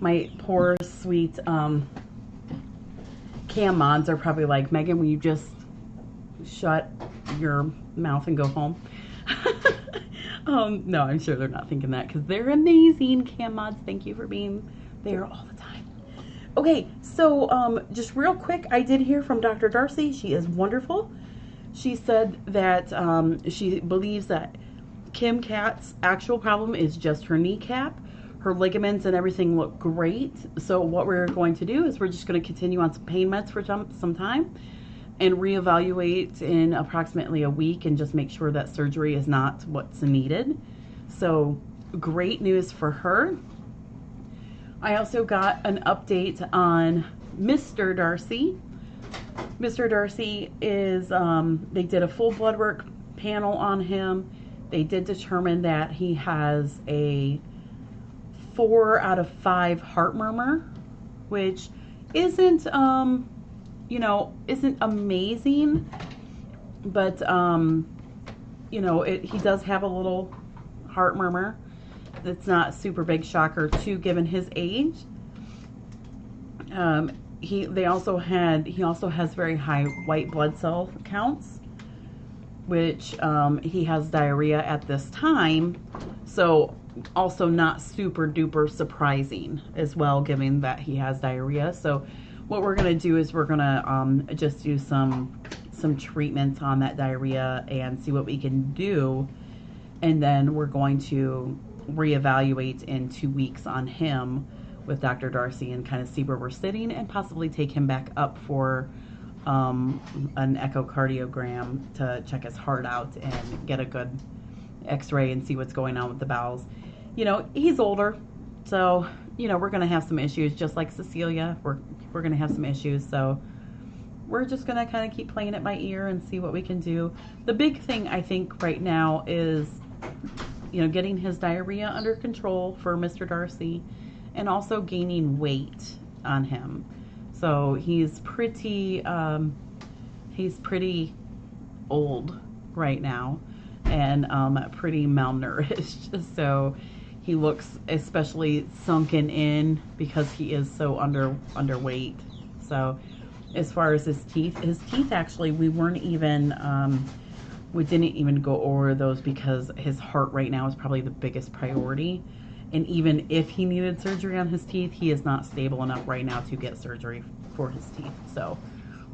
My poor sweet cam mods are probably like, Megan, will you just shut your mouth and go home? No, I'm sure they're not thinking that because they're amazing cam mods. Thank you for being there all the time. Okay, so just real quick, I did hear from Dr. Darcy. She is wonderful. She said that she believes that Kim Cat's actual problem is just her kneecap. Her ligaments and everything look great. So what we're going to do is we're just going to continue on some pain meds for some time and reevaluate in approximately a week and just make sure that surgery is not what's needed. So great news for her. I also got an update on Mr. Darcy. Mr. Darcy is, they did a full blood work panel on him. They did determine that he has a 4 out of 5 heart murmur, which isn't, you know, isn't amazing, but, you know, he does have a little heart murmur. It's not super big shocker too, given his age. He also has very high white blood cell counts, which he has diarrhea at this time, so also not super duper surprising as well, given that he has diarrhea. So what we're going to do is we're going to just do some treatments on that diarrhea and see what we can do, and then we're going to reevaluate in 2 weeks on him with Dr. Darcy and kind of see where we're sitting and possibly take him back up for an echocardiogram to check his heart out and get a good x-ray and see what's going on with the bowels. You know, he's older, so, you know, we're going to have some issues, just like Cecilia. We're going to have some issues, so we're just going to kind of keep playing it by ear and see what we can do. The big thing, I think, right now is, you know, getting his diarrhea under control for Mr. Darcy and also gaining weight on him. So he's pretty old right now and pretty malnourished. So he looks especially sunken in because he is so underweight. So as far as his teeth actually, we didn't even go over those because his heart right now is probably the biggest priority. And even if he needed surgery on his teeth, he is not stable enough right now to get surgery for his teeth. So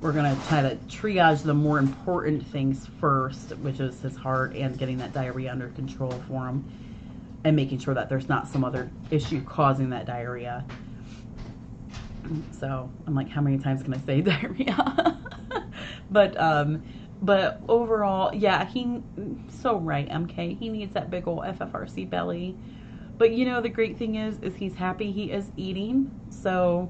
we're going to try to triage the more important things first, which is his heart and getting that diarrhea under control for him and making sure that there's not some other issue causing that diarrhea. So I'm like, how many times can I say diarrhea? But overall, yeah, so right, MK. He needs that big old FFRC belly. But you know, the great thing is he's happy he is eating. So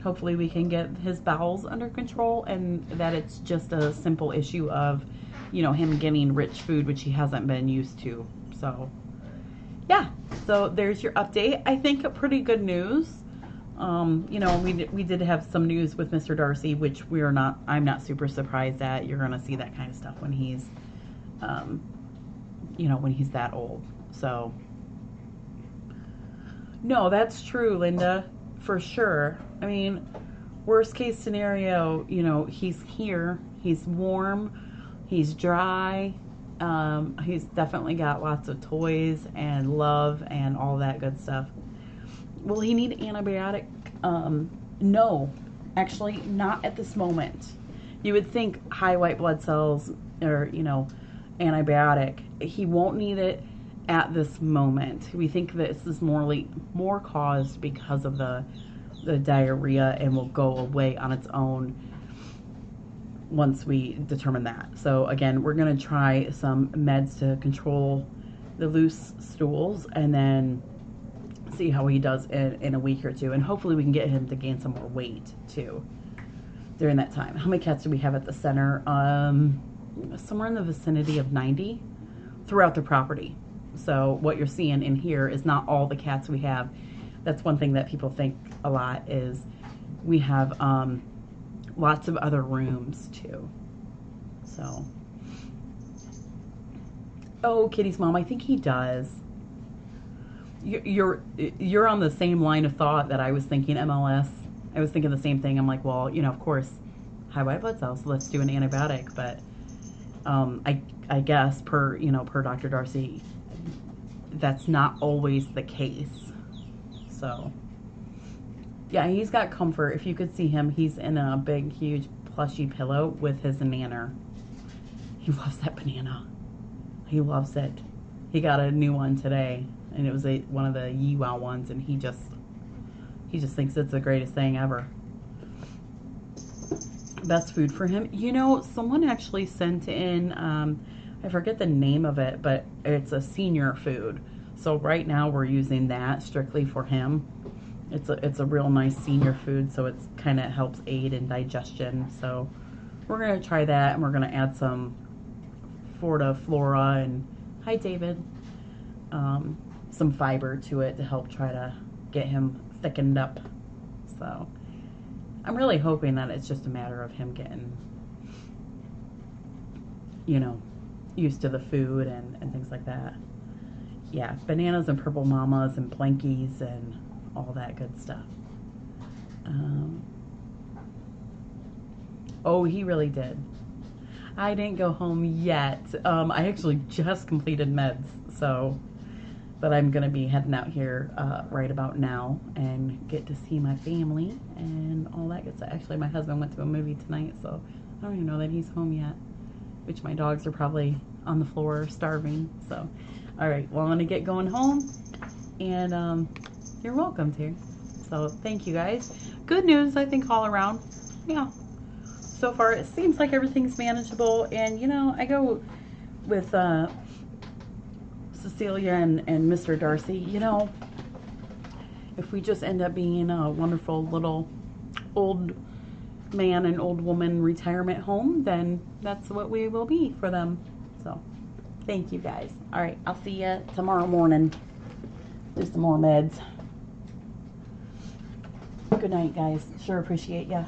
hopefully we can get his bowels under control and that it's just a simple issue of, you know, him getting rich food, which he hasn't been used to. So yeah, so there's your update. I think pretty good news. You know, we did have some news with Mr. Darcy, which I'm not super surprised at. You're going to see that kind of stuff when he's, you know, when he's that old. So, no, that's true, Linda, for sure. I mean, worst case scenario, you know, he's here, he's warm, he's dry, he's definitely got lots of toys and love and all that good stuff. Will he need antibiotic? No, actually not at this moment. You would think high white blood cells or, you know, antibiotic. He won't need it at this moment. We think this is more caused because of the diarrhea and will go away on its own once we determine that. So again, we're going to try some meds to control the loose stools and then see how he does in a week or two, and hopefully we can get him to gain some more weight too during that time. How many cats do we have at the center? Somewhere in the vicinity of 90 throughout the property. So what you're seeing in here is not all the cats we have. That's one thing that people think a lot is we have lots of other rooms too. So, oh, Kitty's mom, I think he does. You're on the same line of thought that I was thinking. MLS. I was thinking the same thing. I'm like, well, of course, high white blood cells. So let's do an antibiotic. But I guess per Dr. Darcy, that's not always the case. So yeah, he's got comfort. If you could see him, he's in a big, huge plushy pillow with his banana. He loves that banana. He loves it. He got a new one today, and it was one of the Yiwao ones, and he just thinks it's the greatest thing ever. Best food for him. Someone actually sent in, I forget the name of it, but it's a senior food. So right now we're using that strictly for him. It's a real nice senior food, so it's kind of helps aid in digestion. So we're gonna try that, and we're gonna add some Flora and hi David, some fiber to it to help try to get him thickened up. So I'm really hoping that it's just a matter of him getting, used to the food and things like that. Yeah, bananas and purple mamas and blankies and all that good stuff. Oh, he really did. I didn't go home yet. I actually just completed meds, but I'm going to be heading out here right about now and get to see my family and all that good stuff. Actually, my husband went to a movie tonight, so I don't even know that he's home yet, which my dogs are probably on the floor starving. So, all right, well, I'm going to get going home, and you're welcome to. So, thank you, guys. Good news, I think, all around. Yeah. So far, it seems like everything's manageable, and I go with Cecilia and Mr. Darcy. If we just end up being a wonderful little old man and old woman retirement home, then that's what we will be for them. So, thank you guys. All right, I'll see you tomorrow morning. Do some more meds. Good night, guys. Sure appreciate ya.